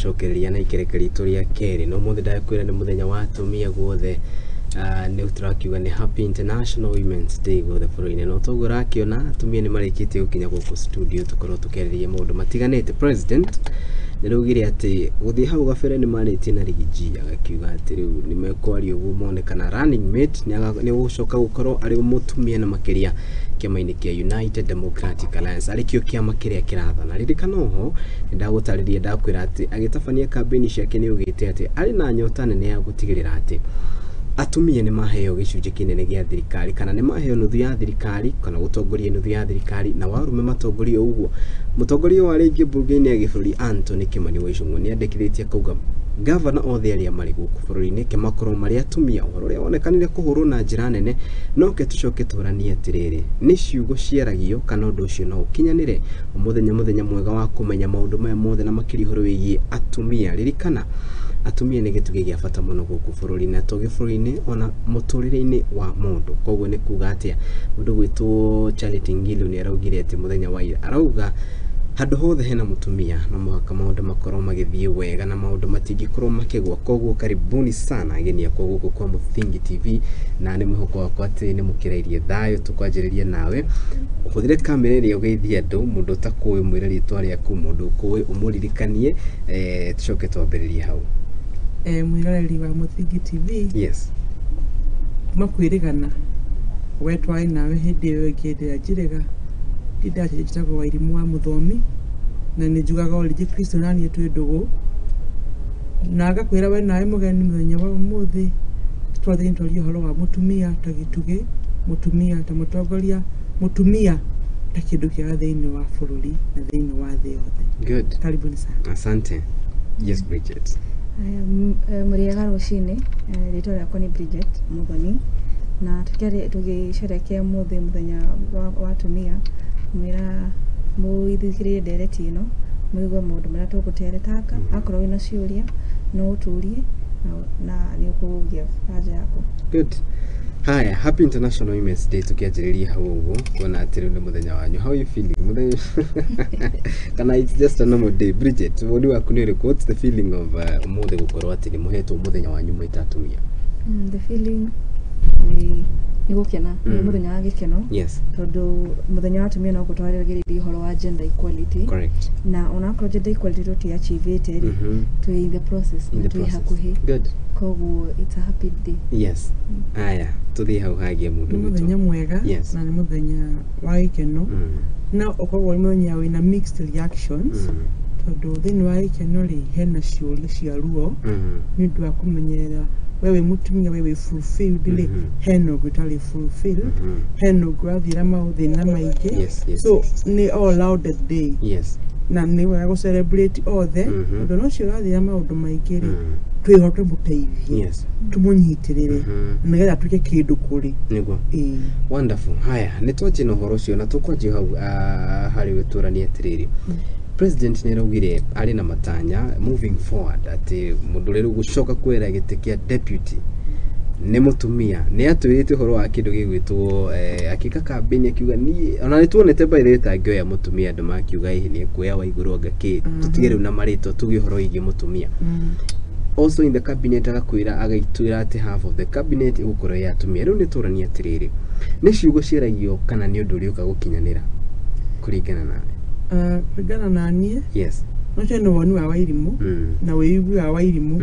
gucokereria na ikereka ritu ria keri no muthe ndakwira ni muthenya wa atumia guothe ni utarakiuga ni Happy International Women's Day guothe bururi no togura kiona atumia ni marikite gukinya guku studio tukorwo tukereria maundu matiganite. President nirugire ati guthii hau gabere ni marite na rigiji agakiuga ati riu ni mekwari uguo monekana running mate ni gucoka gukorwo ari mutumia na makiria kiama-ini kia United Democratic Alliance arikio kiama kiria kirathana ririkana oho ndagutariria ndakwira ati agitabania campaign ciake ni ugite ati ari na nyota nene ya gutigirira ati atumia ni maheo gicunje kinene gia thirikari kana ni maheo nuthu ya thirikari kana gutongoria nuthu ya thirikari na warume matongoria uguo mutongoria wa ringi bunge-ini ya giburi Anthony Kimani wa Icũng'wa ni andikiritie kuga governor othe aria mari guku bururi-ini kemakoro mari atumia uhoro ria wonekanire kuhurwo na njira nene no ke tucoke turanie atiriri ni ciugo ciaragio kana undu ucio no ukinyanire muthenya mwega wa kumenya maundu maya mothe na makiri horo wigie atumia ririkana atumia ni gitugi gia bata muno guku bururi-ini na togi bururi-ini ona muturire-ini wa mundu koguo ni kuga atia mundu gwitwo Charity Ngilu ni araugire ati muthenya wa ira arauga handu hothe hena mutumia no muhaka maundu makorwo magithie wega na maundu matingikorwo makigwa koguo karibuni sana ageni akwa guku kwa Muthingi TV na ni mwihoko wakwa ati ni mukirairie thayo tukwanjiriria nawe uhuthire kamera iria ugeithia andu mundu takuwi mwire ritwa riaku mundu kuwi umuririkanie tucoke twambiririe hau mwiroreri wa Muthingi TV yes makwirigana wetwa nawe hindi yo ikindira njirega ndindaje njitagwo Wairimu wa Muthomi na ni njugaga origi Kristo nani twi ndugu na agakwira we nawe mugeni muthenya wa umuthi twathe ntwaria horo wa mutumia ta gitugi mutumia ta mutongoria mutumia ta kindu kia thiini wa bururi na thiini wa thi yothe. Good. Karibuni sana. Asante. Yes, Bridget. Muriega rucini ritwa riakwa ni Bridget Muthoni na tugisherekea muthenya wa atumia mwira muithikirire ndereti ino mwigwa maundu maria tuguteretanga akorwo wina ciuria no uturie na ni ukugia haja yako. Good. Haya, Happy International Women's Day tukianjiriria hau uguo kuona atiri ni muthenya wanyu. How you feeling? Muthenya kana it's just a normal day. Bridget, wodi waku ni riko, what's the feeling of umuthe gukorwo atiri muhetwo muthenya wanyu mwita atumia? The feeling ni gukena ni muthenya wa gikeno. Yes. Tondu muthenya wa atumia no gutwaririria horo wa gender equality. Correct. Na ona ko gender equality to achieve it to in the process to hakuhi. Good. Kogu it's a happy day. Yes. Aya tuthi hau hagie mundu ni muthenya mwega na ni muthenya wa gikeno na ukorwo ni muthenya wina mixed reactions tondu thiini wa gikeno ri hena ciuria cia ruo ni ndu wa kumenyerera wewe mutumia wewe fulfilled ri hena gutari fulfilled hena gwathira mauthi na maingi so ni all out the day. Yes. Na ni wa go celebrate othe tondu no cio gathira maundu maingi ri twihote muteithie. Yes. Tumunyitirire nigetha tuke kindu kuri niguo. Wonderful. Haya ni twaje no horo cio na tukwaje hau hari weturani atiriri President ni raugire ari na matanya moving forward ati mundu riru gucoka kwera gite kia deputy ni mutumia ni atwirite horo wa kindu gigwitwo akika campaign akiuga ni ona nituonete by the tagio ya mutumia andu makiuga ihi ni kuya wa iguru ngaki tutige riu na marito tugi horo igi mutumia. Also in the cabinet agakwira agaitwira ati half of the cabinet igukoro ya atumia riu niturania atiriri ni ciugo ciaragio kana ni undu uri ukagukinyanira kuringana nawe? Kuringana nanie yes no cheno wonu wa Wairimu na weigu wa Wairimu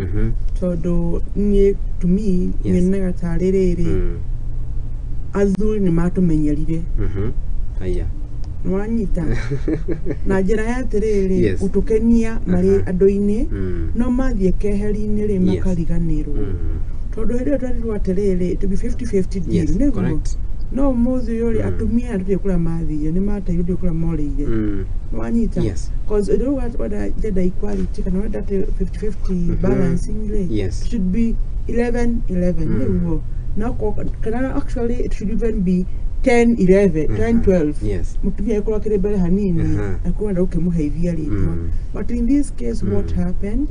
tondu nie to me ni gataririri athuri ni matumenyerire aya nwanyita na njira ya atiriri utukenia mari andu-ini no mathie keheri-ini ri makariganirwo tondu hirio twarirwo atiriri to be 50-50 deal niguo no muthi yori atumia andu kula mathie ni mateithio kula morire nwanyita because it don't what gender equality kana what that 50-50 balancing should be 11-11 niguo now kana actually it should even be 10-11 10-12 mutumia ekora kirebere hanini akwenda ukimuheithia ritwa but in this case what happened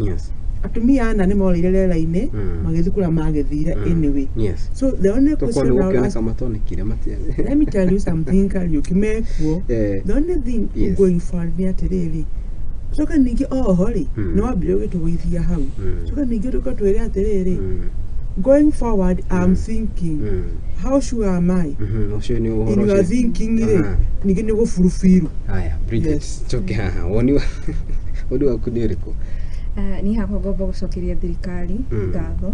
atumia ana ni morire lela-ini magithikura magithire anyway so the only question now let me tell you something you kimekuo the only thing going forward ni atiriri Coka ningĩ oho-rĩ nĩ wambire gũgĩtũgũithia hau. Coka ningĩ tũgatwĩre atĩrĩrĩ, going forward, I'm thinking, how sure am I? In your thinking, ningĩ nĩ gũburu. Aya, Bridget, choke haha. Woni waku nĩ ũrĩkũ? Ni hakwa ngomba gũcokeria thirikari ngatho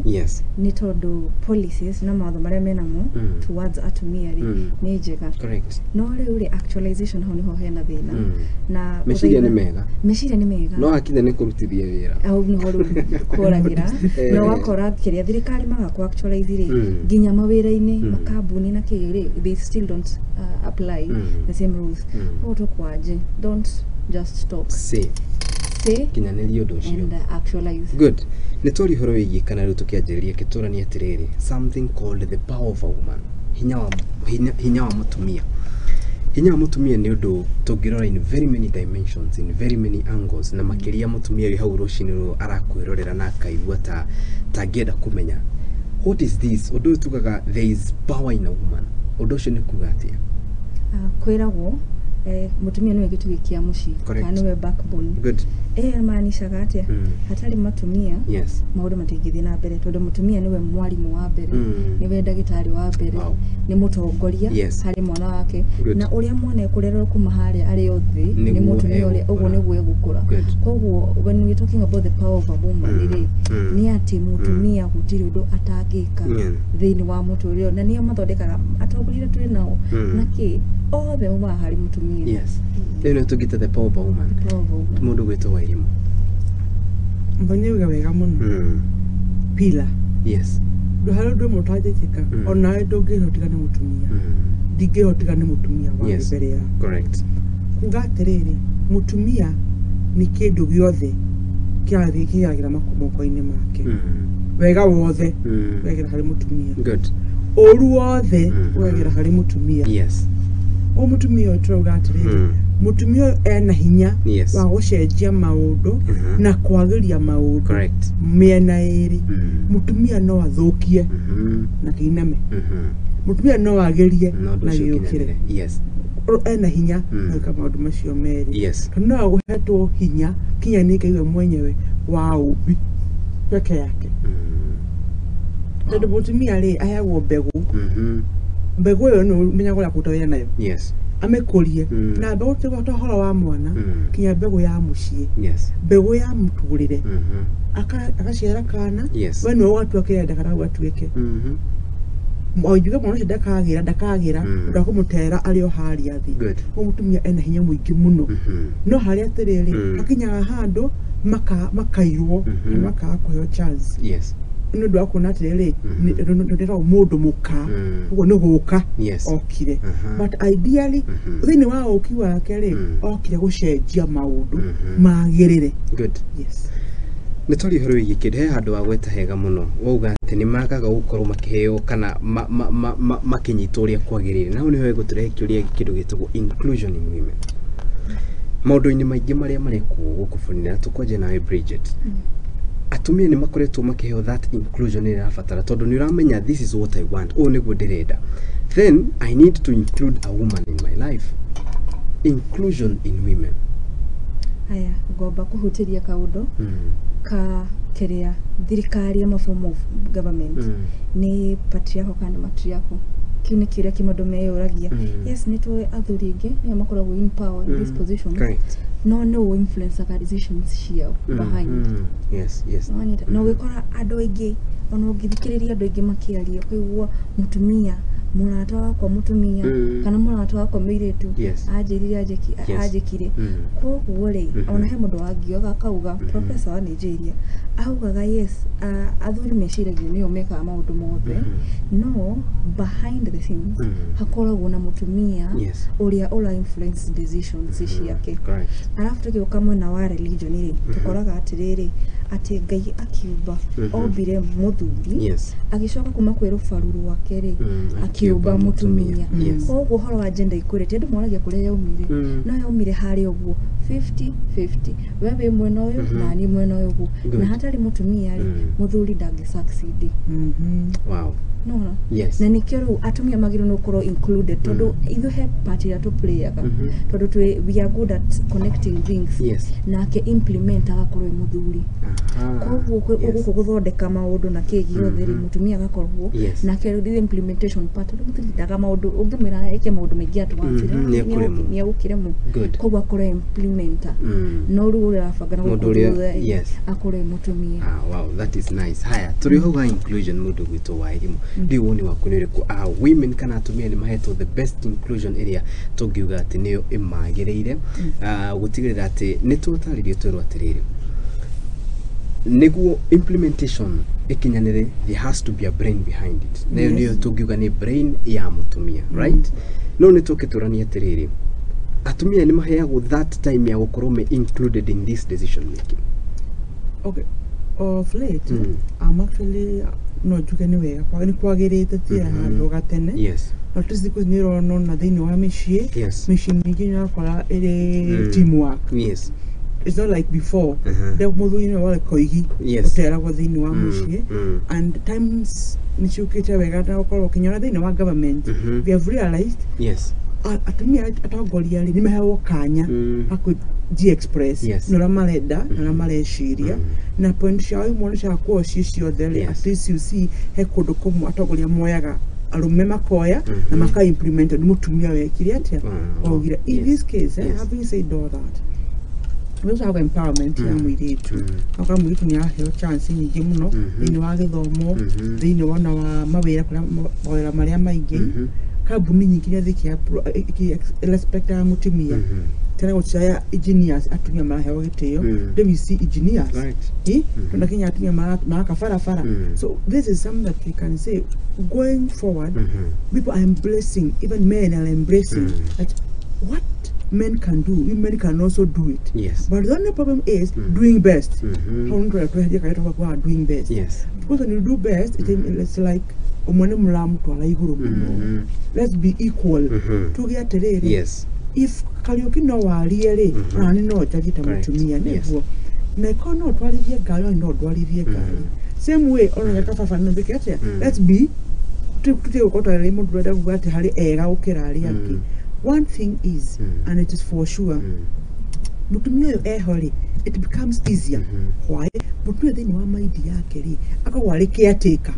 nĩ tondũ policies na mawatho marĩa menamo towards atumia nĩ njega. No rĩu actualization hau nĩho hena thĩna. Na meciria nĩ mega. Meciria nĩ mega. No hakinya nĩ kũrutithia wĩra. Au nĩho rĩu kũragĩra. No wakora kĩrĩa thirikari magakũ actualize nginya mawĩra-inĩ makambuni na kĩrĩ they still don't apply the same rules. Ũtũkwaje, don't just stop. Kinyanĩria ũndũ ũcio. And actualize. Good. Nĩ tũri horo wĩgiĩ kana rĩu tũkĩanjĩrĩria kĩtũrania atĩrĩrĩ, something called the power of a woman. Hinya wa mũtumia. Hinya wa mũtumia nĩ ũndũ tũngĩrora in very many dimensions, in very many angles, na makĩria mũtumia wĩ hau rũcinĩ rũrũ arakwĩrorera na akaigua ta angĩenda kũmenya what is this. Ũndũ ũyũ tugaga there is power in a woman. Ũndũ ũcio nĩ kuga atĩa? Kwĩragwo mutumia niwe gĩtugĩ kĩa mũciĩ kana niwe backbone. Good. Maanishaga atĩa hatarĩ mutumia maũndũ matingĩthiĩ na mbere tondũ mutumia niwe mwarimũ wa mbere, niwe ndagĩtarĩ wa mbere, nĩ mũtongoria harĩ mwana wake, na ũrĩa mwana ekũrerwo kuma harĩa arĩ othe nĩ mutumia ũrĩa ũguo nĩguo egũkũra. Koguo when we talking about the power of a woman nĩ atĩ mutumia gũtirĩ ũndũ atangĩka thĩinĩ wa mũtũrĩre, na nĩo mathondekaga atongoria twĩ nao na kĩ othe mwa harĩ mutumia. Rĩu tũgĩte the power of a woman. Mũndũ gwĩtwo wa irimũ. Mbanyuga wega mũno. Pila. Nduharo ndũ mũtajĩkĩka ona ndũngĩhotika nĩ mutumia. Ndingĩhotika nĩ mutumia wa mbere ya. Correct. Kuga atĩrĩrĩ, mutumia nĩ kĩndũ gĩothe kĩrathiĩ kĩgeragira moko-inĩ make. Wega wothe wegera harĩ mutumia. Good. Ũru wothe wegera harĩ mutumia. O mutumia ũtũrauga atĩrĩrĩ, mutumia ena hinya wa gũcenjia maũndũ na kwagĩria maũndũ mĩena ĩrĩ. Mutumia no athũkie na kĩiname, mutumia no agĩrie na gĩũkĩre. Ena hinya na gwĩka maũndũ macio merĩ. No agũhetwo hinya kinyanĩke iwe mwenyewe wa ũmbi peke yake. Tondũ mutumia rĩ aheagwo mbegũ. Mbegũ ĩyo nĩ ũmenyaga ũrĩa kũruta wĩra nayo. Amĩkũrie na mbegũ ti ũhoro wa mwana kinya mbegũ ya mũciĩ, mbegũ ya mũtũrĩre agaciara kana we nĩwe ũgatua kĩrĩa ndakara gatuĩke. Oijuge mwana ũcio ndakagĩra ndakũmũtera arĩ o harĩa thĩ. O mutumia ena hinya mũingĩ mũno, no harĩa atĩrĩrĩ hakinyaga handũ makairwo na makaga kũheo chance. Nĩ ũndũ wa kuona atĩrĩrĩ nĩndĩragwo mũndũ mũka ũguo nĩ gũka okire, but ideally thĩinĩ wa ũki wake rĩ okire gũcenjia maũndũ magĩrĩre. Nĩ tũri horo wĩgiĩ kĩndũ he handũ wa gweta hega mũno wauga atĩ nĩ magaga gũkorwo makĩheo kana makĩnyitwo ũrĩa kwagĩrĩire, na hau nĩho egũtũrehe kĩũria kĩndũ gĩtagwo inclusion in women. Maũndũ-inĩ maingĩ marĩa marekwo gũkũ bũrũri-inĩ na tũkwanjia nawe Bridget, atumia nĩ makoretwo makĩheo that inclusion ĩrĩa ĩrabatara tondũ nĩ ũramenya this is what I want, ũũ nĩguo ndĩrenda, then I need to include a woman in my life. Inclusion in women. Aya ngomba kũhutĩria kaũndũ ka kĩrĩa thirikari ama form of government nĩ patriarchal kana matriarchal. Kĩu nĩ kĩrĩa kĩmũndũ meyũragia. Yes, nĩ tũĩ athuri aingĩ nĩo makoragwo in power in this position. No influence decisions ciao behind. No gĩkora andũ aingĩ ona ũngĩthikĩrĩria andũ aingĩ makĩaria kũigua mutumia mũrata wakwa mutumia kana mũrata wakwa mũirĩtu anjĩrire anjĩkire. Koguo rĩ ona he mũndũ wangĩoga akauga professor wa Nigeria augaga yes athuri meciragio nĩo mekaga maũndũ mothe, no behind the scenes hakoragwo na mutumia ũrĩa ũra influence decisions ciake. Alafu tũgĩũka mwena wa religion rĩ tũkoraga atĩrĩrĩ ati Ngai akiumba ombire muthuri agicoka kuma kwä rubaru rwake ri akiumba mutumia koguo horo wa gender equality andu moragia kuria yaumire no yaumire hari uguo 50-50 wewe mwena uyu na ni mwena uyu na hatari mutumia ri muthuri ndangi succeed wow no yes na nikero atumia magiro no koro included todo either have party to play aka todo we are good at connecting things na ke implement agakoro muthuri koguo guthondeka maundu na kigi otheri mutumia agakorwo na ke the implementation part todo muthuri ndaga maundu ungimira eke maundu mengi atwanzira ni agukiremo koguo akoro implementer no ru urafagana guthuri akoro mutumia wow that is nice haya turi ho inclusion mudu gwito wa elimu ndiwo woni wakunire ku women kana atumia ni maheto the best inclusion area togiuga ati niyo imagereire gutigirira ati ni tutaririo twero atiriri niguo implementation ikinyanire there has to be a brain behind it nayo niyo togiuga ni brain ya mutumia right no ni tukiturania atiriri atumia ni maheagwo that time ya gukorwo included in this decision making okay of late I'm actually no jukene wega kwa ni kwagirite tia handu gatene no tiziko niro no na thini wa mishie mishie mingi na kora ere teamwork it's not like before the mother you know koigi otera kwa thini wa mishie and times nishukite wega na kora kinyora thini wa government we have realized atumia atagoria ni mehewo kanya aku express no ramaleda no ramaleshiria na point shawe mwana sha kwa shisho thele at least you see he kodo komu atagoria moyaga arume makoya na maka implement mutumia wekiri atia ogira in this case having said all that we also have empowerment ya mwiretu aka mwiretu ni ahe chance nyingi muno ni wa githomo thini wona wa mawira kula maria maingi kabuni nyingi ya thiki ya respect ya mutumia tena gochaya engineers atumia mahewa gitio we see engineers tuna Kenya atumia maka fara so this is something that we can say going forward people are embracing, even men are embracing that what men can do, women can also do it. But the only problem is doing best. How do I doing best? Because when you do best, it's like let's be equal to get it. If Kalioki no waliere, and no Jagita Mutumia never. Neko no Walivia Galo, no Walivia Galo. Same way, on the Kafa and the let's be to go to a remote brother who got Harry Era Kerari. One thing is, and it is for sure, it becomes easier. Why? But we then one my dear Kerry, I go a caretaker,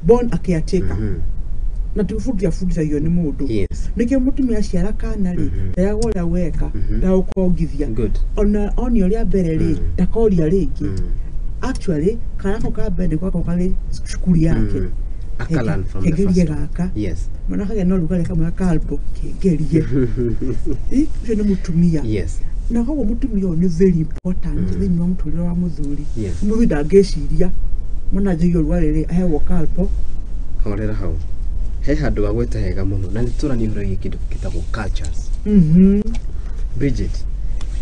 born a caretaker. Not to food your food, you know. Yes, they came to me as Yara Canary, they are all awake, thou call give you good on your berry, the call your leg. Actually, Karaka bed the Wakokale Skuliaki. Akalan from the first. Yes. Manaka no look like a calpo, Geria. Yes. Now, how Mutumio is very important. We know to the Amazuri. Yes. Movie that Geshiria. Manager your worry, I have a calpo. How? He had to wait a hegamono, and the Turan Kitabo cultures. Bridget,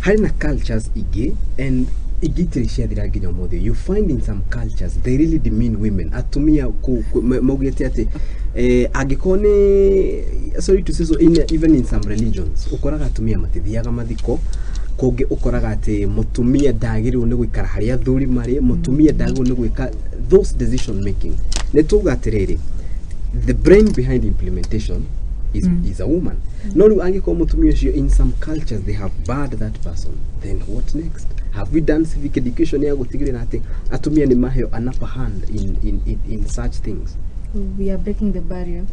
Harina cultures ige and you find in some cultures they really demean women. Atumia mogetiate agikone sorry to say so even in some religions ukoraga atumia matithiaga mathiko konge ukoraga ate mutumia dagiri ne gwikara haria thuri mari mutumia dago ne gwika those decision making netuga atiriri the brain behind implementation is a woman. No angiko mutumia cio in some cultures they have barred that person. Then what next? Have we done civic education ya gutigirira ati atumia ni maheo an upper hand in such things? We are breaking the barrier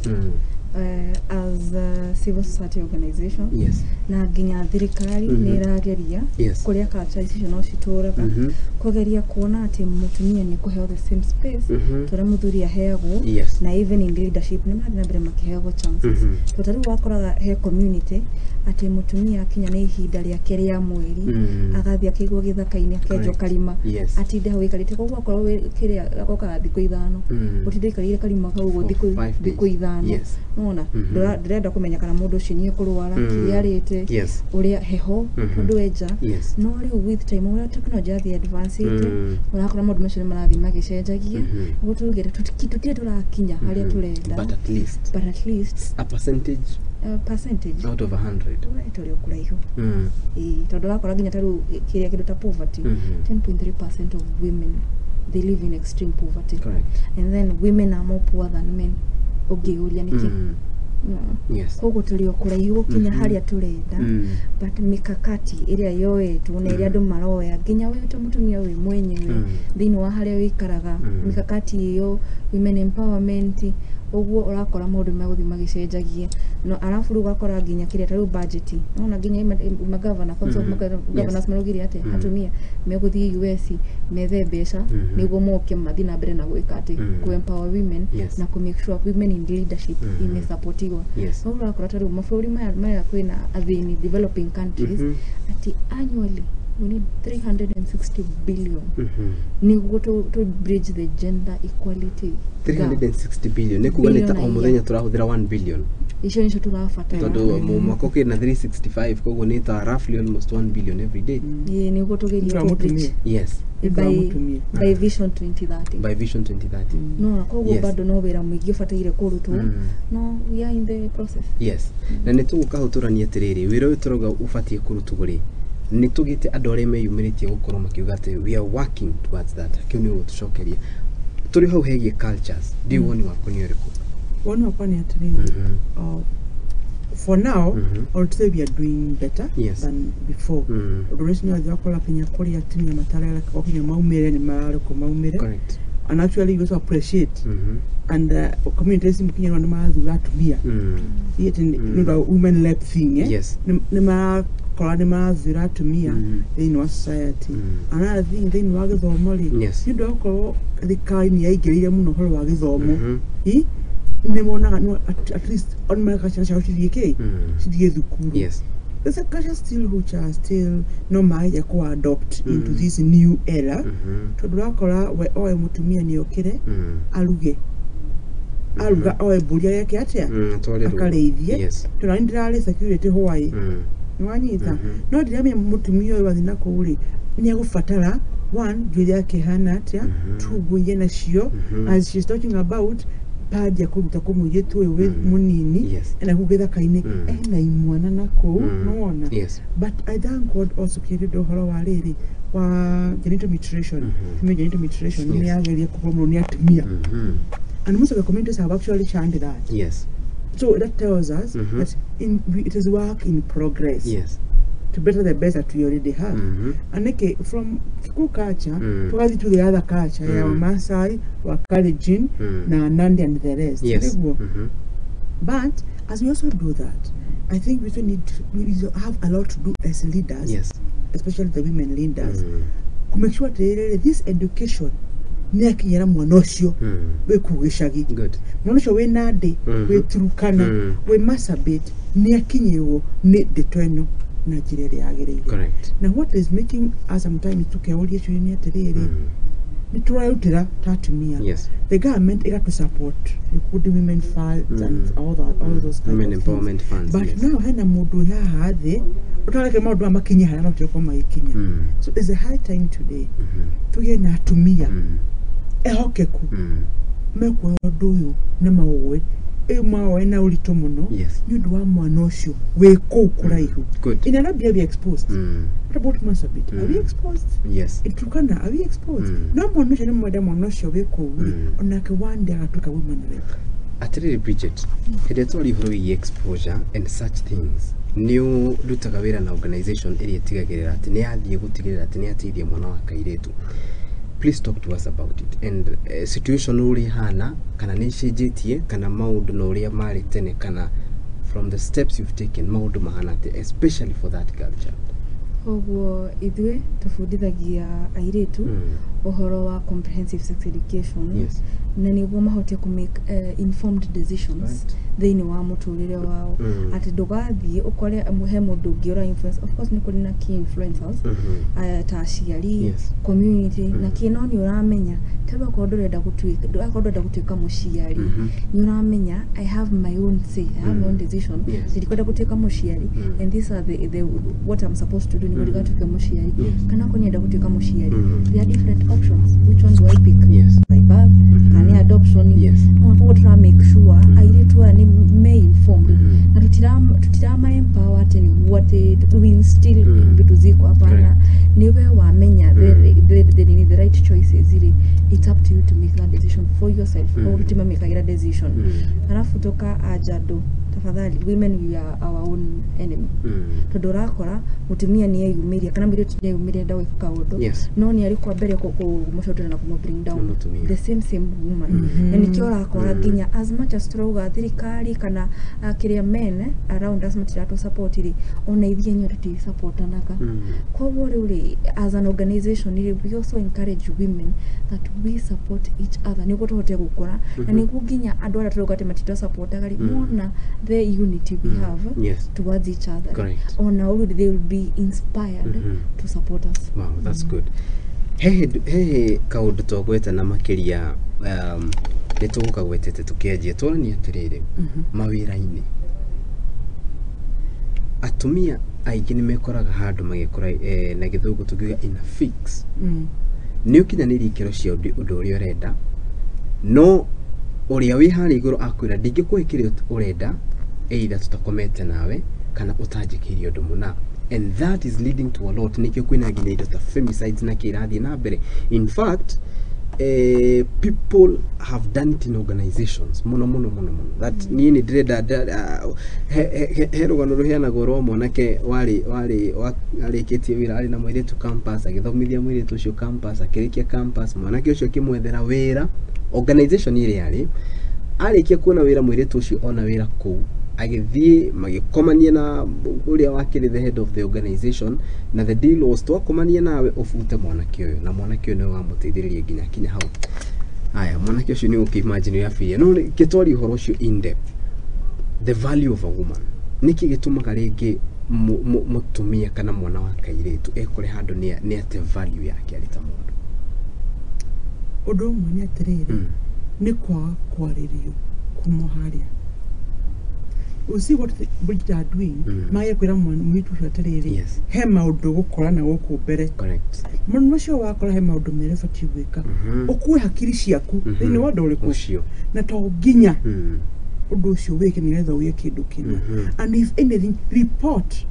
as a civil society organization. Yes. Na ginya thirikari nirageria kuria culture icio no cituraga kugeria kuona ati mutumia ni kuheo the same space tore muthuri aheagwo na even in leadership ni mathina mbere makiheagwo chances totari wakoraga he community ati mutumia akinya ni ihinda ria keri ya mweri agathia kigwo githaka-ini akenjo karima ati ndeho wikarite koguo akorwo kiria agoka thikũ ithano utinde ikarire karima kau thikũ ithano nona ndirenda kumenya kana mundu ucio ni kurwara kiriarite uria heho tondu eja no riu with time uria technology yathi advance ite urakora mundu macio ni marathi magicenjagia gutugire tutire turakinya haria turenda but at least a percentage out of 100 tuli kuraihu tondu urakora nginya taru kiria kindu ta poverty 10.3% of women they live in extreme poverty. Correct. And then women are more poor than men. Ugiuria niki. Yes. Kogo tulio kuraihu kinya haria turenda but mikakati iria yoetu na iria andu maroya nginya we ta mutumia we mwenyewe thini wa haria wikaraga mikakati iyo women empowerment oguo urakora mundu meguthi magicenjagia no arafu ru gakora nginya kiria taru budget nona nginya magavana council governors marugiri ate Atumia meguthi US methe mbeca niguo moke mathina mbere na gwika ati ku empower women na ku make sure women in leadership ime supportiwa no urakora taru maburi maya kwina athini developing countries ati annually we need 360 billion niguo to bridge the gender equality 360 billion nikuganita o muthenya turahuthira 1 billion icio nicio turabatara tondu mwaka ukina 365 koguo ni ta roughly almost 1 billion every day niguo tugeria to bridge by vision 2030 no koguo bado no wira mwingi bataire kurutwo no we are in the process na nitugukahuturania atiriri wira uyu turoga ubatie kurutuguri nitugite andu aria meyumiritie gukorwo makiuga ati we are working towards that kiu ni utucokeria turi hau hegie cultures do woni wako ni uriku woni wako ni atiriri for now I would say we are doing better than before the reason why yakora Kenya kuri atumia matarela kwa kinya maumire ni mara ko maumire correct and actually we also appreciate and communities mkinya ni mathura atumia yet no women led thing ni ma kora ni mathura atumia in our society another thing they no agithomo ri you do ko thikai ni yaigirire muno horo wa githomo ni monaga no at least on my culture shall she thukuru there's a culture still which are still no maja ko adopt into this new era to drakora we oe mutumia ni okire aruga oe buria yake atia akareithie to na ndirale security Hawaii nwanyita no ndiramya mutumia oe wathina ko uri ni agufatara one julia yake hana atia two guye na cio as she's talking about padi ya kuruta ko muyetu we munini na kugetha kaine na imwana nako nona but I thank God also kirido horo wa riri wa genital mutilation genital mutilation ni yageria kubomo ni atumia and most of the communities have actually chanted that so that tells us that it is work in progress to better the best that we already have and okay from Kiku culture to the other culture ya Masai wa Kalenjin na Nandi and the rest but as we also do that I think we have a lot to do as leaders especially the women leaders to make sure that this education ni akinyera mwana ucio we kugicagi mwana ucio we Nandi we Turukana we Marsabit ni akinyirwo ni detweno na jirere yagereire now what is making us sometimes to keoria cyo ni atiriri ni turayutira tatumia the government got to support the good women funds and all those kind women empowerment funds but now hena mundu haha thi utareke mundu amakinya hana no ko maikinya so it's a high time today tuge na atumia ehokeku mekwo nduyu na mawe mawe na ulito muno ndu wa mwana ucio we ko kuraihu in Arabia we exposed what about Marsabit are we exposed Turkana are we exposed no mwana ucio ni mwana ucio we ko onake wande atuka women rep atiriri Bridget hedetori huroi exposure and such things new rutaga wira na organization area tigagirira ati ni athie gutigirira ati ni atithie mwana wa kairetu please talk to us about it and situation uri hana kana ni shijitie kana maundu no ria mari tene kana from the steps you've taken maundu mahana especially for that girl child Koguo ithwe tufundithagia airetu uhoro wa comprehensive sex education. Yes. Na niguo mahote ku make informed decisions thini wa muturire wao. Ati ndugathie ukore he mundu ungiora influence. Of course ni kuri na key influencers ta aciari, community na kino ni uramenya taba ko ndurenda gutuika muciari ni uramenya I have my own say, I have my own decision. Ndikwenda gutuika muciari and these are the what I'm supposed to do ni gutuika muciari kana ko nyenda gutuika muciari. There are different options. Which one do I pick? By birth and adoption. No ko try make sure airetu ani may informed na tutirama empower teni what we instill vitu ziko hapana niwe wamenya the right choices ile. It's up to you to make that decision for yourself or to make a decision. Halafu toka ajado tafadhali, women we are our own enemy. Todorakora mutumia ni yumiria kana mbere tu yumiria dawe kaodo no ni alikuwa mbere ko mushotora na kumo bring down the same woman. Na nikiora akora ginya as much as stronger thirikari kana kiria men around us matirato support ile ona ithie nyoriti support anaka. Kwa wori as an organization we also encourage women that we support each other. Niko tohote gukora na niko ginya andu ara turugate matito support agari mona the unity we have towards each other. On now they will be inspired to support us. Wow, that's good. Hey kaundu togweta na makiria nituguka gwetete tukianjia twarani atiriri mawira-ini atumia aingĩ nĩ mekoraga handũ magĩkora na gĩthũngũ tukiuga in a fix nĩ ũkinyanĩria ikĩro cia ũndũ ũrĩa ũrenda no ũrĩa wĩ harĩa igũrũ akwĩra ndingĩkũhe kĩrĩa ũrenda either tutakomete nawe kana ũtanjĩkĩire ũndũ mũna, and that is leading to a lot. Nikio kwĩna nginya indo ta femicides na kĩrathi na mbere. In fact people have done it in organizations muno that nini direda he rugano ruheanagwo ro mwanake warĩkĩtie wĩra arĩ na mũirĩtu campus agĩthomithia mũirĩtu ũcio campus akĩrĩkia campus mwanake ũcio akĩmwethera wĩra organization ĩrĩa arĩ arĩkia kuona wĩra mũirĩtu ũcio ona wĩra kũu agithie magikomania na uria wakiri the head of the organization na the deal was twakomania nawe ufute mwanake uyu na mwanake uyu wa muteithiririe ginya kinya hau aya mwanake ucio ni ukimagine ya fia no kitwari horo ucio in depth the value of a woman niki gitumaga ringi mutumia kana mwana wa kairetu ekore handu ni ate value yake alita mundu undu mwe atiriri ni kwa kwaririo kumuharia. You see what the British are doing. Maya kwira mwitu atiriri he maundu gukora na guku mbere. Correct. Mundu ucio wakora he maundu mere fati gwika ukue hakiri ciaku thini wa nduriku ucio na to ginya undu ucio wike ni getha uye kindu kinu and if anything report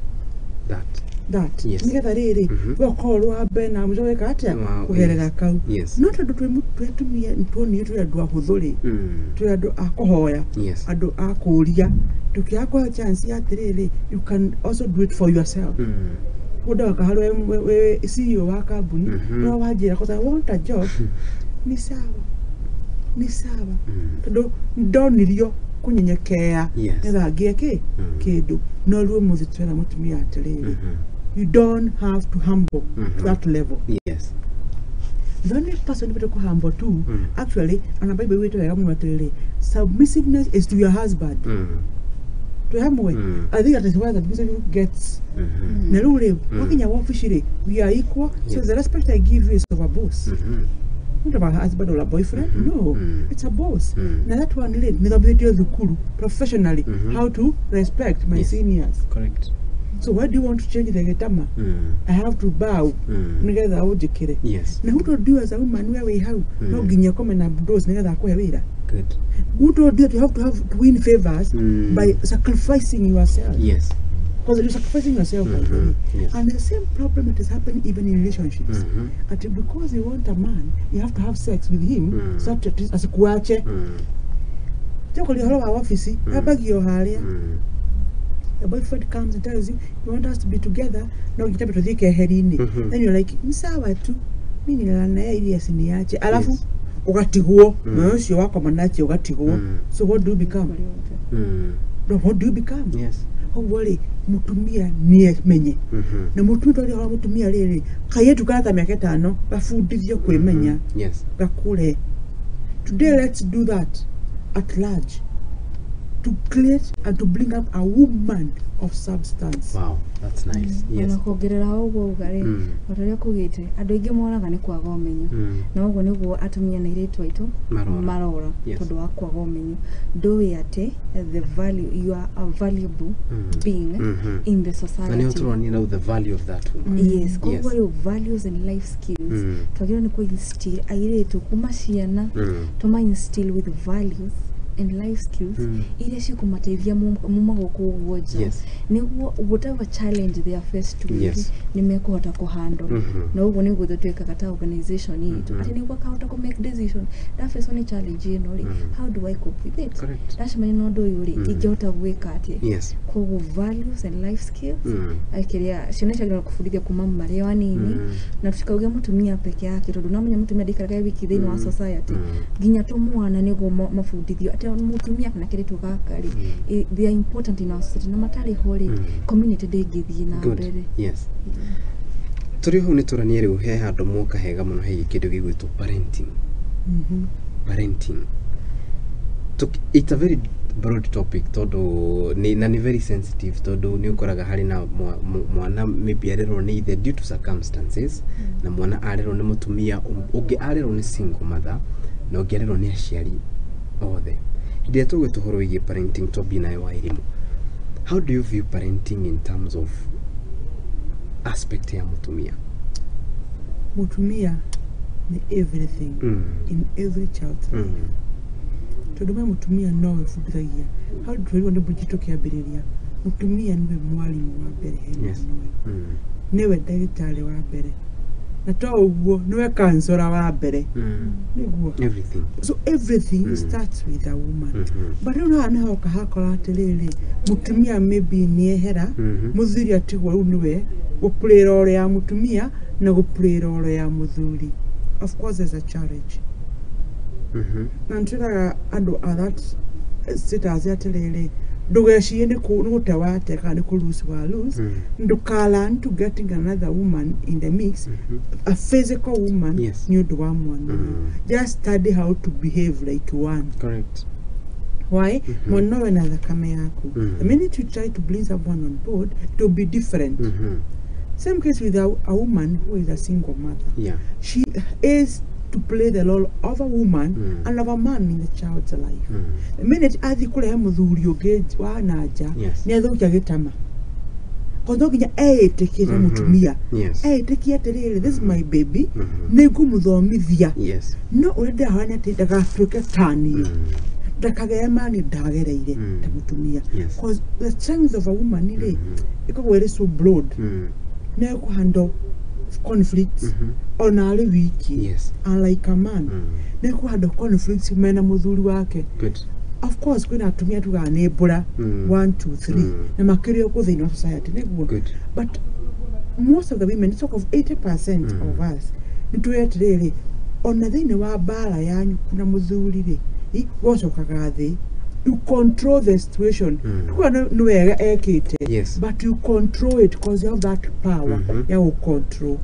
that nigetha riri gokorwa bena mujowe katia kuherera kau no tondu twetumia ntoni twe andu ahuthuri twe andu akohoya andu akuria tukiakwa chance ya tiriri you can also do it for yourself. Kuda wakaharwe we CEO wa kambuni no wajira kwa want a job ni sawa tondu ndonirio kunyenyekea netha ngieke kindu no ruo muthitwera mutumia atiriri you don't have to humble to that level. The only person who can humble too actually and a Bible way to submissiveness is to your husband. To him way I think that is why the business gets nerule working your officially we are equal so the respect I give you is of a boss. Not about a husband or a boyfriend. No, it's a boss. Now that one lead professionally how to respect my seniors. Correct. So why do you want to change the getama? I have to bow. Nigeza ujikire. Na who to do as a woman where we have no ginya come na budos nigeza kuhewira. Good. Who to do you have to win favors by sacrificing yourself. Because you're sacrificing yourself. And the same problem that is happening even in relationships. Because you want a man, you have to have sex with him such as a kuache. Joko liholo wa ofisi, habagi yo halia. The boyfriend comes and tells you want us to be together. No, you to thike herini. Then you're like, "Msawa tu, mimi nilana ili asiniache." Alafu ugatiguo, mwanzo wako manache ugatiguo. So what do you become? No, what do you become? Hogwari mutumia ni menye na mutumia ali ho mutumia riri kayetu kata miaka 5 bafundithio kwimenya yes gakure. Today let's do that at large to create and to bring up a woman of substance. Wow, that's nice. Yes. Na kuongerera ugo ugari wataria kugite andu ingi moraga ni kwaga umenyo na ugo niguo atumia na iretu aitu marora tondu wa kwaga umenyo ndoi ate the value you are a valuable being in the society. And you also know the value of that woman. Yes, kwa your values and life skills twagira ni kwa instill airetu kuma ciana tuma instill with values and life skills ile si kumateithia mumago kuwoja niguo whatever challenge they are faced to nimekuhota ku handle na ugo niguo tweka kata organization yetu ati niguo kahota ku make decision that face one challenge you know how do I cope with it. That's my no do yuri igota gweka ati ko values and life skills akiria sionesha gina kufundithia kuma mari wanini na tusikauge mutumia peke yake tondu namenya mutumia dikaraga wiki thini wa society ginya tumwana niguo mafundithio mutumia kana kiretu gakari they are important in our society na matari hori community degithie na mbere. Yes. Turi ho ni turanie riu he handu muka hega muno he kindu gigwitwo parenting. Parenting. It's a very broad topic tondu ni very sensitive tondu ni ukoraga hari na mwana maybe arero ni either due to circumstances na mwana arero ni mutumia ungi arero ni single mother na ungi arero ni aciari othe. Ndia tuwe tuhoro wigi parenting to be nayo wairimu. How do you view parenting in terms of aspect ya mutumia? Mutumia ni everything in every child's life. Toduma mutumia nowe fundithagia. How do you want to bujito kiambiriria? Mutumia niwe mwalimu wa mbere hema nowe. Niwe ndagitari wa mbere. Na to uguo niwe kansora wa mbere. Niguo. Everything. So everything starts with a woman. But you know na hoka hakora atiriri mutumia maybe ni ehera muthuri atigwo riu niwe guplay role ya mutumia na guplay role ya muthuri. Of course there's a challenge. Na ntiraga andu that status atiriri ndugeciye ni gutewate kana ni lose wa lose ndukala to getting another woman in the mix a physical woman ni undu wa mwana just study how to behave like one. Correct. Why? Mwana we na thakame yaku the minute you try to bring someone on board it will be different. Same case with a woman who is a single mother. She is to play the role of a woman and of a man in the child's life. The minute athi kure muthuri ungi wa naja ni athukia gitama kondo ginya etikira mutumia etikia atiriri this is my baby nigumuthomithia no urenda hana ati ndagatuke tani ndakagea mani ndagereire ta mutumia because the strength of a woman ni ikogwere so broad na ku handle conflicts on ali wiki unlike a man na ku handle conflicts mena muthuri wake. Of course kwina atumia tuga nebura 1 2 3 na makirio ku thini society niguo but most of the women talk of 80% of us nituyetiriri ona thini wa bara yanyu kuna muthuri ri gocokaga thi you control the situation. No but you control it because you have that power. You control.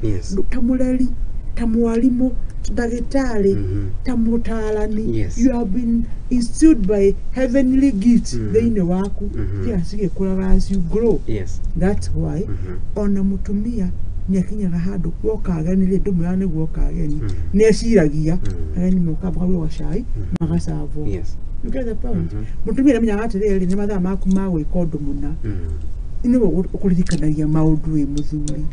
Tamulali, tamualimu, dagitari, tamutalani. You have been instilled by heavenly gifts. They know as you grow. That's why ona mutumia nyakinya hadu wokaga ni ndumu yani wokaga ni neshiragia yani mukabwa wa shai magasavo. You get the point. Mutumia na mnyanga atiriri ni mathaa maku ma gwika undu muna ni gukuririkanagia maundu wi muthuri.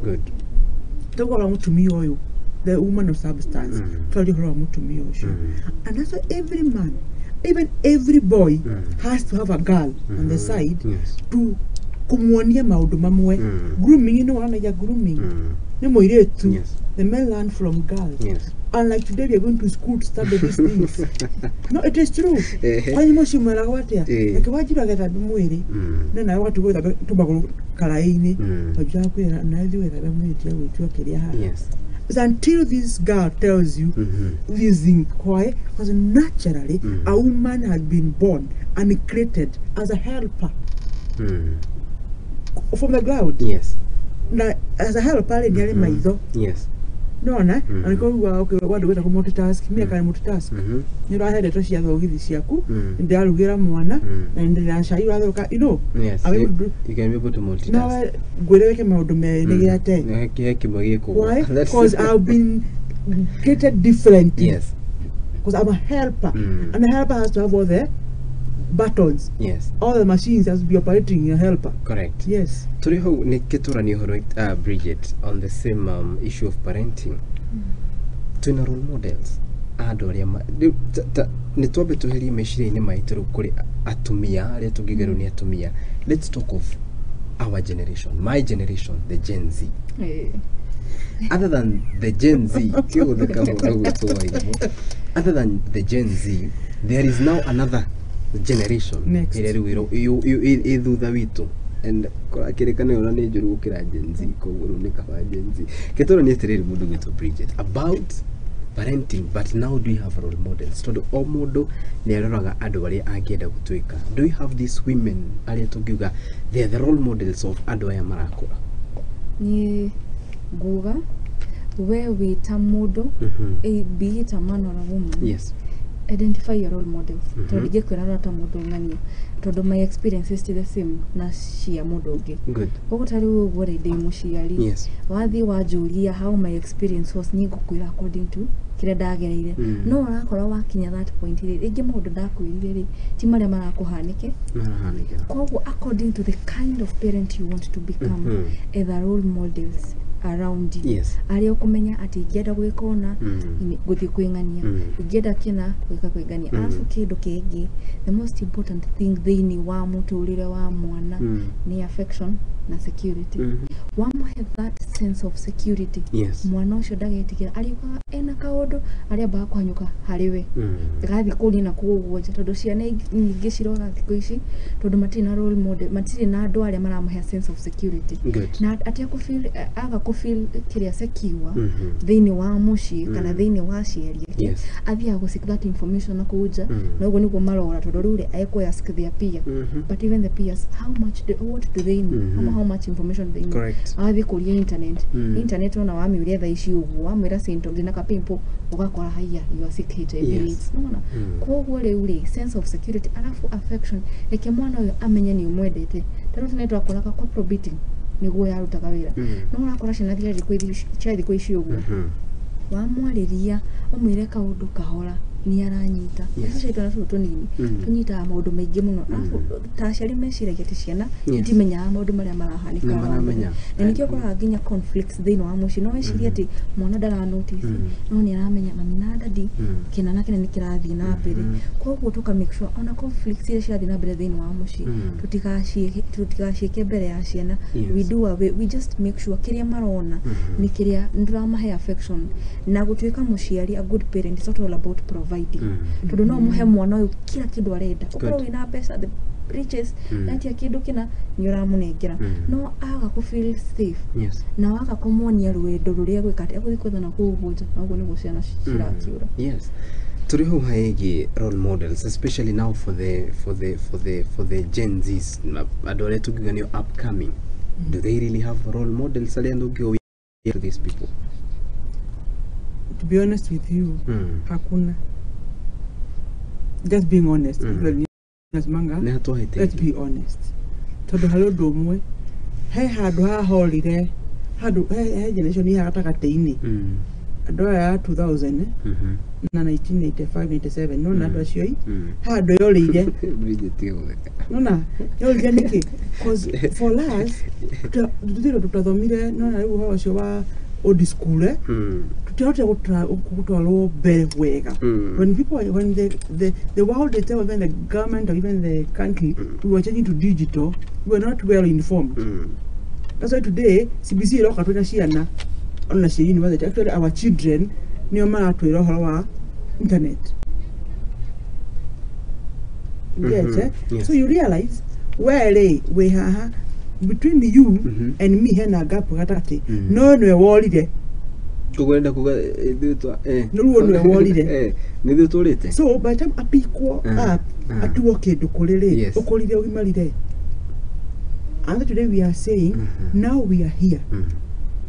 Tugora mutumia uyu the woman of substance tell you mutumia uyu and that's why every man even every boy has to have a girl on the side to kumwonia maundu mamwe. Grooming no one ya grooming ni moiretu the men learn from girls. Unlike today we are going to school to study these things. No, it is true. Kwani moshi mwela watia ekwajiru agetha mwiri na watu gwetha tubaguru karaini wajua kwira na hizo wetha mwiri wetu akiria ha. So until this girl tells you this thing, why? Because naturally a woman has been born and created as a helper. from the ground. Yes. Na as a helper ni yale maitho. Yes. Nona alikuwa okay wadu weta ku multitask mimi kana multitask ni ra hede to cia thogithi ciaku ndarugira mwana na ndira shai ra thoka yes you can be able to multitask no gwireke maundu me ni giate why because I've been treated differently. Yes, because I'm a helper and a helper has to have all the buttons. Yes, all the machines has to be operating in a helper. Correct. Yes. Turi ho neketura ni horo Bridget on the same issue of parenting. Twina role models adoria ni twabe tuheri meshire-ini maituru kuri atumia aria tugigero ni atumia. Let's talk of our generation, my generation, the Gen Z. Other than the Gen Z, other than the Gen Z, there is now another generation. Next. Thutha witu and kirekane ona ni njuru gukira Gen Z ko guru ni kaba Gen Z. Ketora ni etereri mundu gwitu Bridget about parenting, but now do you have role models? Todo o mundu ni aroraga andu bari angienda gutwika. Do you have these women aria tungiuga they are the role models of andu aya marakura? Ni guga where we tamudo be it a man or a woman. Yes. Identify your role models. Todo gekwira rata mudo ngani. Todo my experience is still the same na shia mudo ge. Good. Ogotari wo gore de mushiali. Yes. Wathi wajuria how my experience was ni gukwira according to kire dagereire. No rakora wakinya that point ri ege mudo dakwirire ri ti maria marakuhanike. Kwa according to the kind of parent you want to become, either role models around you. Yes. Ari okumenya ati igenda gwikona guthi kwingania igenda kina gwika kwingania alafu kindu kingi the most important thing thini wa muturire wa mwana ni affection na security. Have that sense of security. Yes. Mwana ucio ndagetikira ariko ena kaundu aria ba kwanyuka hariwe gathi kuri na kuguoja tondu ciana nyingi cirona thikũ ici tondu matina role model matiri na andu aria maramuhe sense of security. Na atia ku feel aga ku feel kiria secure thini wa muci kana thini wa ciari yake athia go seek that information na kuja na ugo niguo marora tondu rure aiko ask their peer but even the peers what do they know how much information they know. Correct. Athi kuria internet ona wa miuria tha ici uguo wa mwira symptoms na kapimpo ugakora haya you are sick HIV. Unaona koguo ri sense of security alafu affection like mwana uyo amenye ni umwendete tero tunetwa kuraka kwa probiting niguo yarutaga wira no urakora cina thiri kwa ici uguo wa mwariria umwire kaundu kahora ni aranyita ici twana tunini tunyita maundu maingi muno alafu taciari meciragia ti ciana itimenya maundu maria marahanika na nikio kora nginya conflicts thini wa muci no eciria ati mwana ndara notice no ni aramenya mami na dadi kina na kina nikirathi na mbere koguo tuka make sure ona conflicts ile cirathi na mbere thini wa muci tutikashike mbere ya ciana we just make sure kiria marona ni kiria nduramahe affection na gutwika muciari a good parent is not all about providing. Tondu no muhe mwana uyu kila kindu arenda ukorwo wina pesa the riches ati kindu kina ni uramunengera no aga ku feel safe. Yes. Na waga kumuonia rwendo ruria gwikate eguthikotha na kuguja na ugo niguo ciana cirakiura. Yes. Turi ho haegi role models especially now for the Gen Zs adore tugigani upcoming. Do they really have role models aliendo go to these people? To be honest with you, hakuna. Just being honest. Let's be honest. Todo halo domwe. He hadu ha holide. Hadu he generation ya kataka ini. Ado ya 2000 na 1985 97 no na ado cioi. Hadu yolide. No yolide niki cause for us tutathomire no na riu ho cio wa old school tutiote kutwalwo mbere wega when the world itself, even the government or even the country we were changing to digital, we were not well informed. That's why today CBC roka tuna ciana on the university actually our children ni mara twiro horo wa internet. So you realize where we are between you and me hena gap gatati no worried kugenda kuga thutwa no worried ni thutulite so by the time apikwo up atuo kindu kurire ukurire ugimarire And today we are saying, now we are here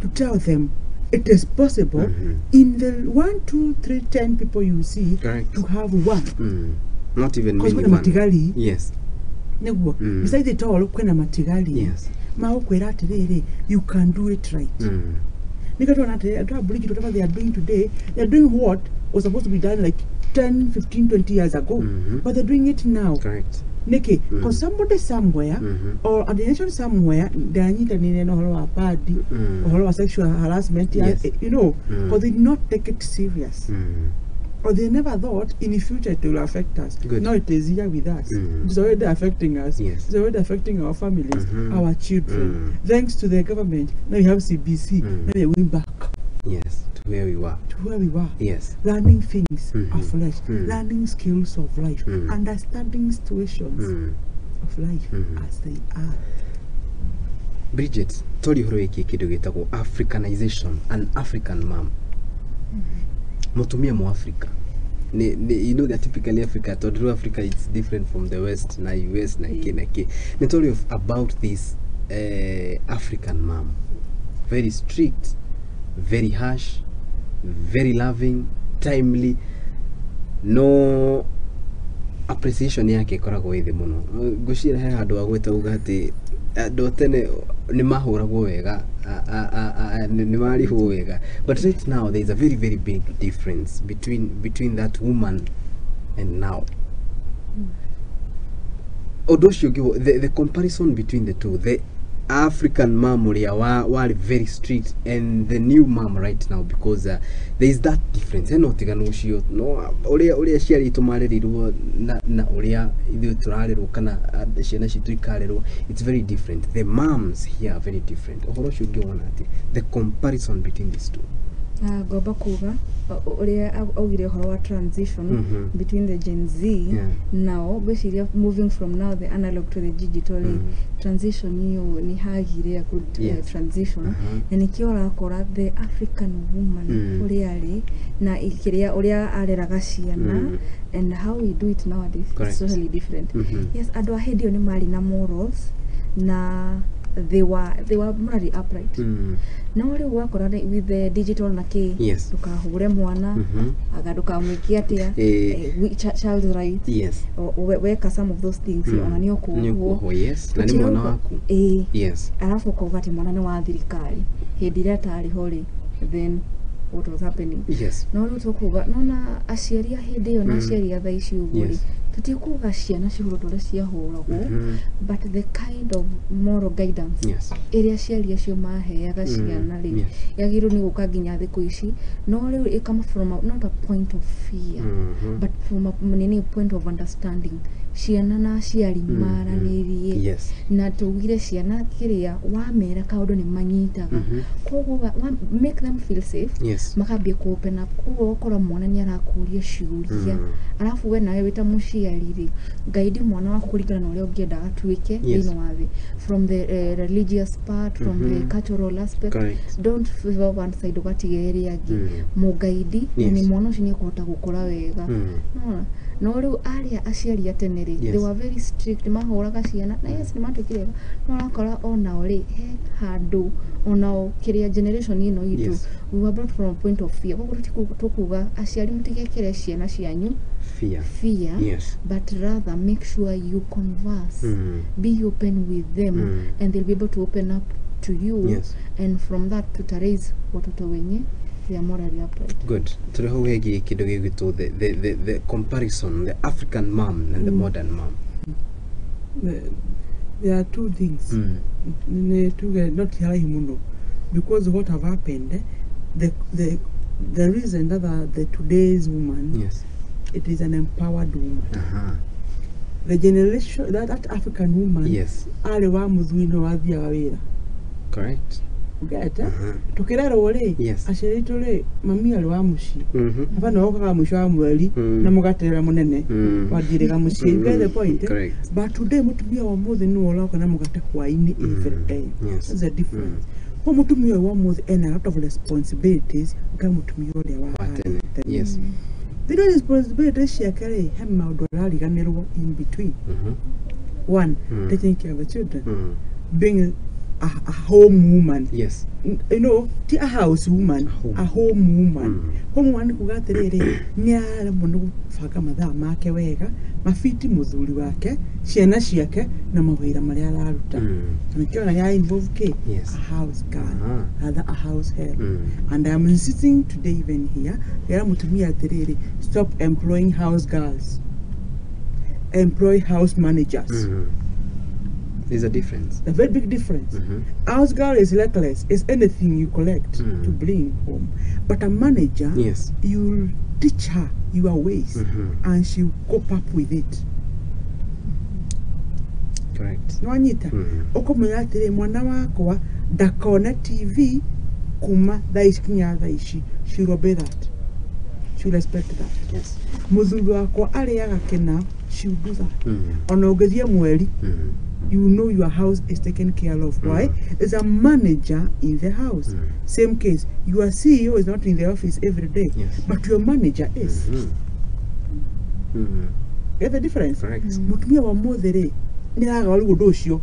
to tell them it is possible in the 1, 2, 3, 10 people you see to have one. Not even one. Yes. Besides it all, yes. You can do it right. They are doing today. They are doing what was supposed to be done like 10, 15, 20 years ago. But they're doing it now. Correct. Because somebody somewhere or a nation somewhere, they need a party or sexual harassment, you know, because they did not take it serious. Or they never thought in the future it will affect us. Good. Now it is here with us. It's already affecting us. Yes. It's already affecting our families, our children. Thanks to the government, now we have CBC. Now we are going back. Yes, to where we were. To where we were. Yes. Learning things of life, learning skills of life, understanding situations of life as they are. Bridget, told you how Africanization, an African mom. Motumia mu Africa. You know that typically Africa, to Africa it's different from the West, na US, na K. They told you about this African mom. Very strict, very harsh, very loving, timely, no appreciation yake korago ithi muno. Gushira he handu agweta ugati dotene ni mahuragwo wega ni mariho wega. But right now there is a very, very big difference between that woman and now. Odosho give the comparison between the two, the African mom were very strict and the new mom right now, because there is that difference. No tiganushio no oria shari tomareriruo na oria idu turarero kana shena shituikarero, it's very different. The moms here are very different. Odosho give one the comparison between these two. Goba kuga oria augire horo wa transition between the Gen Z now, basically moving from now the analog to the digital transition hiyo ni hagire a good transition na nikiora kora the African woman oria ari na ikiria oria areraga ciana and how we do it nowadays is totally different. Yes, adu ahedio ni mari na morals na they were morally upright. Now we work with the digital na ke tukahure mwana agaduka mwikia tia child rights weka some of those things onanio ko na ni mwana waku alafu kwa wakati mwana ni wa thirikari hindira tari hori then what was happening. No rutokuga nona aciaria hindi yo na aciaria tha ici uguri tutikuga ciana cihurutore cia huragwo but the kind of moral guidance area aciaria cio maheaga ciana ri yagiru ni guka nginya thiku ici no riu it come from not a point of fear but from a point of understanding. Ciana na aciari maranirie na tugire ciana kiria wamera kaundu ni manyitaga koguo make them feel safe makambia ku open up koguo okora mwana ni arakuria ciuria alafu we nawe wita muciari ri guide mwana waku kuringana na uria ungienda atuike thino wathi from the religious part, from the cultural aspect. Don't favor one side ugatige area angi mu guide ni mwana ucio ni kuhota gukura wega no riu aria aciari ateneri they were very strict mahuraga ciana na yes ni matukire no rakora ona ori he handu ona kiria generation ino itu we were brought from a point of fear bogo tukuga aciari mutigekere ciana cianyu fear but rather make sure you converse be open with them and they'll be able to open up to you and from that to raise watoto wenye they are morally upright. Good. Turiho wegi kidogo gitu the comparison, the African mom and the modern mom. There are two things. Not here because what have happened, the reason that the today's woman, it is an empowered woman. The generation that African woman, aliwa mudhuino wadhia wawira. Correct. Tukirara wole aciritore mami ari wa muci abana okaga muci wa mweri na mugatera munene wathirega muci get the point. But today mutumia wa muthe ni wala kana mugate kwaini every day. That's the difference. Kwa mutumia wa muthe and a lot of responsibilities kama mutumia ule wa the responsibilities she carry him maudorali ganero in between. One, taking care of the children. being a home woman. Yes. You know, a house woman, a home woman. Home woman kugaterere nyara mundu faka mathaa make wega mafiti muthuri wake ciana ciake na mawira maria araruta. Nikiona ya involve ke a house girl, a house help. And I am insisting today even here, ya mutumia terere stop employing house girls. Employ house managers. There's a difference. A very big difference. House girl is reckless. It's anything you collect to bring home. But a manager, yes, you'll teach her your ways and she'll cope up with it. Correct. Nwanyita. Okomuyatire mwana wako dakona TV kuma daishi kinya daishi. She'll obey that. She'll respect that. Yes. Muthuri wako aliaga kena, she'll do that. Onogethia mweli. You know your house is taken care of. Why? There's a manager in the house. Same case. Your CEO is not in the office every day, but your manager is. Get the difference? Correct. Mutumia wa mothere niraga wali godocio.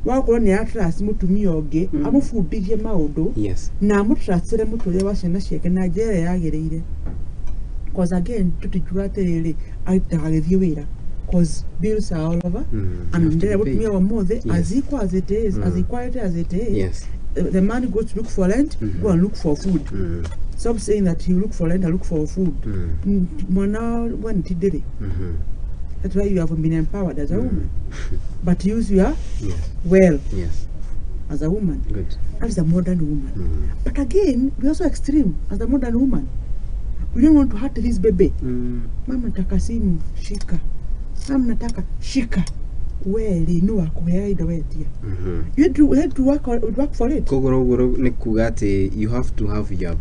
Wakora ni atras mutumia oge amufundithie maundu na mutrasire muturia wa ciana ciake na njera yagereire. Because again tutijugate aitagithie wira. Because bills are all over, and then what me or more as equal as it is, as quiet as it is. Yes. The man goes to look for rent, go and look for food. Stop saying that he look for rent and look for food. When he did it. That's why you haven't been empowered as a woman. But use your well as a woman. Good. As a modern woman. But again, we're also extreme as a modern woman. We don't want to hurt this baby. Mama takasimu shika. Nataka shika weli no akuheaida wetia. You had to work for it. Kogoro nekugate, you have to have your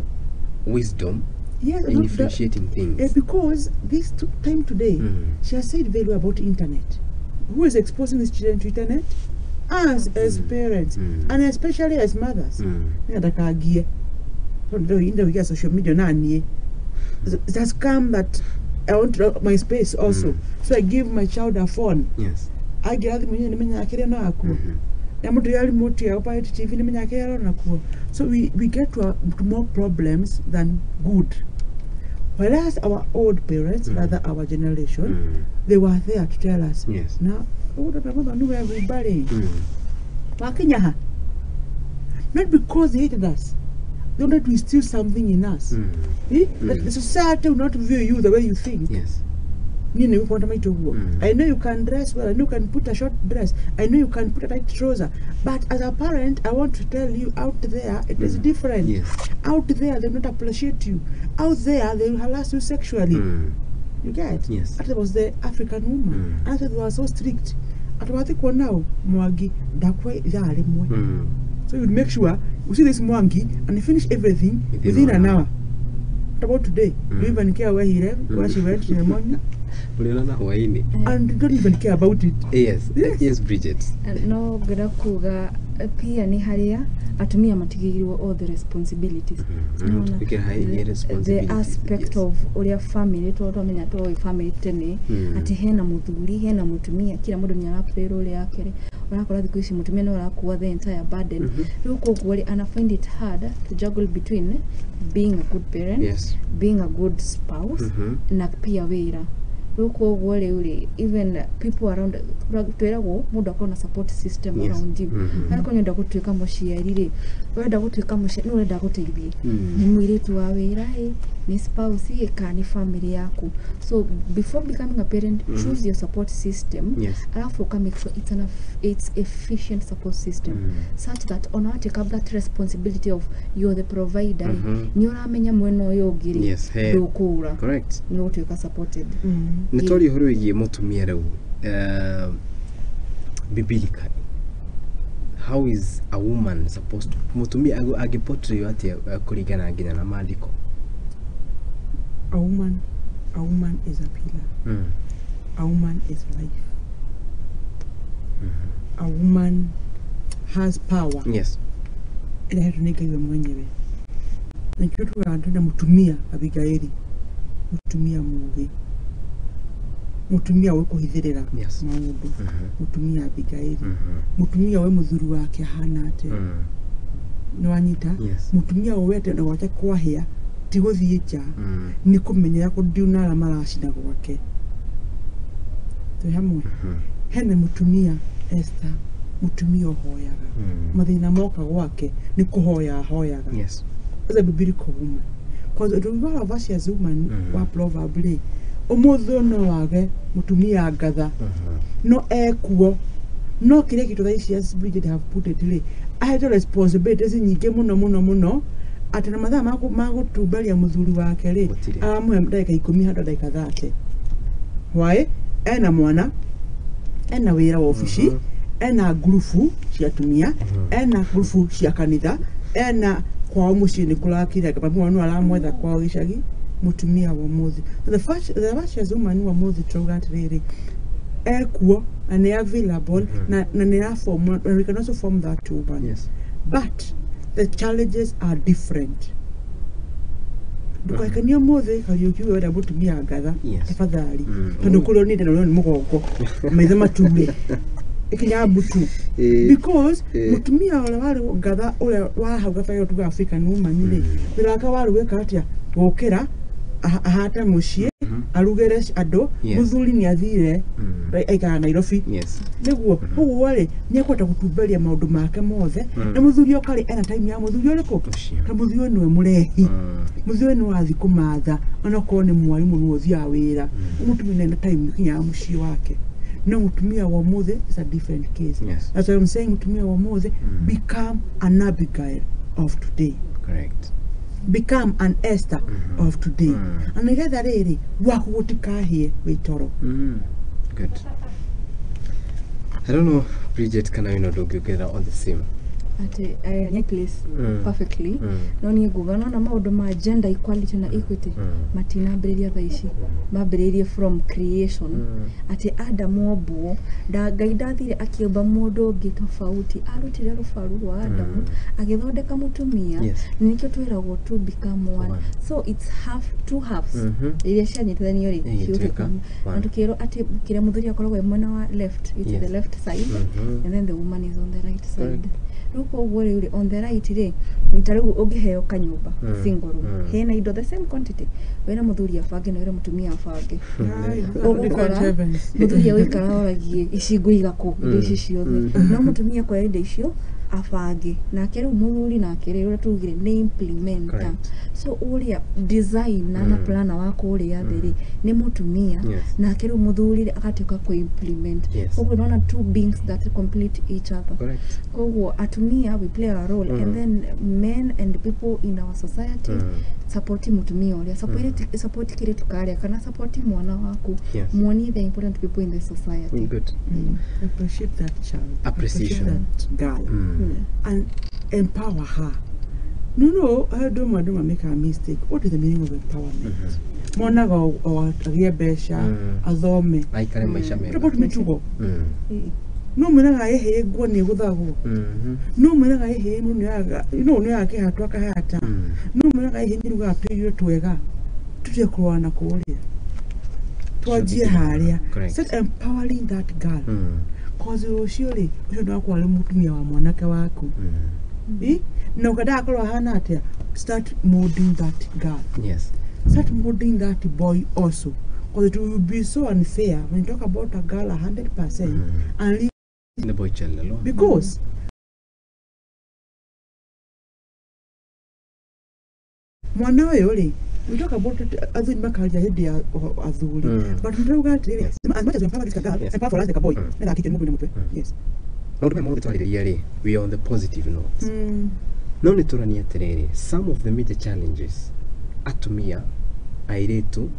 wisdom in differentiating things. Because this time today, she has said very well about internet. Who is exposing these children to internet? Us as parents, and especially as mothers. Nataka agie. So we get social media nani. It has come that I want my space also. So I give my child a phone. Yes. I get the money na akire na aku. Yamutu yali remote ya operate TV ni akire na aku. So we get to more problems than good. Whereas our old parents, rather our generation, they were there to tell us. Yes. Now, everybody. Wakinyaha. Not because they hated us. They wanted to instill something in us. That the society will not view you the way you think. Yes. I know you can dress well, I know you can put a short dress, I know you can put a tight trouser, but as a parent, I want to tell you out there, it is different. Yes. Out there, they will not appreciate you. Out there, they will harass you sexually. You get? Yes. That was the African woman. And they were so strict. At what they call now, Mwagi, Dakwe, Yarimwe. So you would make sure you see this monkey and you finish everything within an hour. What about today? Do you even care where he left, where she went in the morning? And you don't even care about it. Yes. Yes, Bridget. No, Gukunguira pia ni haria Atumia matigiriwa all the responsibilities. The aspect of uria family to menya to family tene ati hena muthuri hena mutumia kila mundu nyarapera uria akere urakora thiku ici mutumia no arakuwa the entire burden. Ruko kwali ana find it hard to juggle between being a good parent, being a good spouse na pia wira. Ruko wale ule even people around twerago mundu akona support system around you. Ariko nyenda gutwika muciarire wenda gutwika muciari no wenda guteithie ni mwiretu wa wira ni spouse ye kani family yako. So before becoming a parent, choose your support system. Alafu ka make sure it's efficient support system such that on take up that responsibility of you're the provider. Ni uramenya mweno yo giri dokura. Correct. Ni utwika supported. Nitori horo ye mutumia rewu biblically. How is a woman supposed to mutumia agiportray ati kurigana ngina na maandiko? A woman is a pillar. A woman is life. A woman has power. Yes. Ila hetunika iwe mwenyewe. Na kitu ya mutumia abigaili. Mutumia muge. mutumia we kuhithirira maundu mutumia Abigaili mutumia we muthuri wake hana ate no anyita mutumia we wete na wake kwahia ti guthie nja ni kumenyera ko ndiunara maracina gwake to hamwe hene mutumia Esther mutumia hoyaga mathina moka gwake ni kuhoya hoyaga as a biblical woman because the river of us as woman wa probably omotho no wage mutumia ngatha no ekuo no kire kitu thaici as Bridget have put it really I had a responsibility nyingi muno atena mathaa magutumberia muthuri wake ri amwe ndagika 10 hado ndagika 30 why ena mwana ena wira wa ofici ena grupu cia Atumia ena grupu cia kanitha ena kwa muciĩ nĩ kũrakira pamoja no aramwetha kwa gicagi mutumia wa muthi the first woman wa muthi trouga atiriri ekuo and they available na nĩ form we can also form that woman but the challenges are different ndukakania muthi kariukiwe wenda mutumia ngatha tafadhali tondu kũrĩ ni ndeno ni mugongo maithe mature ikinya butu because mutumia wala wale ngatha ule wa hauga fayo tu African woman ni biraka wale weka atia gukira ahata mucie arugere ando muthuri ni athire aika Nairobi niguo huo ri ni ekwata gutumberia maundu make mothe na muthuri okari ena time ya muthuri uriko ta muthuri ni we murehi muthuri ni wathi kumatha ona ko ni mwarimu ni uthia wira mutumia na time kinya mucie wake no mutumia wa muthi is a different case that's why I'm saying mutumia wa muthi become an Abigail of today correct become an Esther of today and together really waku gutika here witoro good I don't know Bridget can I know do together on the same at a necklace perfectly no ni nguga no na maundu ma gender equality na equity matina mbereria thaici mambĩrĩrie from creation ati Adam obuo da Ngai ndathire akiumba mundu ũngĩ tofauti arutire rufaru rwa Adam agithondeka mutumia nikio twiragwo to become one so it's two halves iria cianyitithanio ri na tukiro ati kire muthuri akoragwo mwena wa left it's the left side and then the woman is on the right side ruko ugore on the right ri nitarigu ugiheo kanyumba single room hena indo the same quantity wena muthuri afange na wena mutumia afange ugukora muthuri wikara oragie icingo igako ici ciothe no mutumia kwa indo icio afange na kero muthuri na kero ura tugire ni implementer so uria design na plan wako uria thiri ni mutumia na kero muthuri akatuka ku implement ugo nona two beings that complete each other koguo Atumia we play a role and then men and people in our society support mutumia uria support kire tukaria kana support mwana waku mwoni the important people in the society good appreciate that child appreciation that girl and empower her no I don't want to make a mistake what is the meaning of empowerment mwana go agie besha athome aikare maisha mega report mitugo no mwena ehe guo ni guthagwo no mwena ehe no ni yake hatwa kahata no mwena ehe ni ruga tuyire twega tutie kurwana kuria twajie haria set empowering that girl cause ucio ri ucio ndo akwale mutumia wa mwanake waku no kada akorwa hana atia start molding that girl start molding that boy also because it will be so unfair when you talk about a girl 100% and leave the boy child alone because mwana uyu ri we talk about athuri makaria hindi ya athuri but ndio ugati as much as we empower this girl empower us like a boy na akite mbu na mutwe no tume mwandu twariria ri we are on the positive note no ni turania terere some of the major challenges Atumia airetu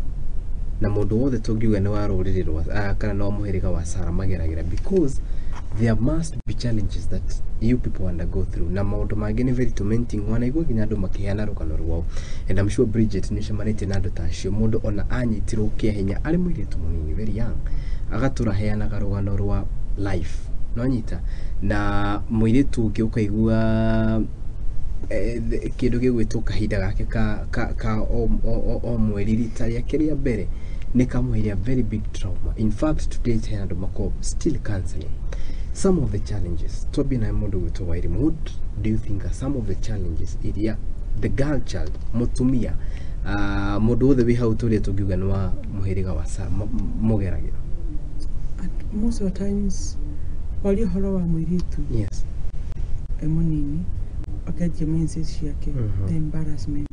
na mundu wothe tungiuga ni warurirwa kana no muhiriga wa Sara mageragira because there must be challenges that you people undergo through na maundu mangi ni very tormenting wana igwa ginya andu makiheana rukano rwao and I'm sure Bridget ni shemanite na andu tacio mundu ona anyitirwo kihenya ari muiritu munini very young agatura heana rugano rwa life no nyita na muiritu ungi ukaigua kindu gigwitwo kahinda gake ka o mweri rita ria kiria mbere a very big trauma. In fact, today China Mako still counseling. Some of the challenges, what do you think are some of the challenges the girl child, Mutumia, modu the how to let Guganwa Mohiriga was Mogeragira? Most of the times, while you hollow Muritu, yes, a monini, okay, the embarrassment,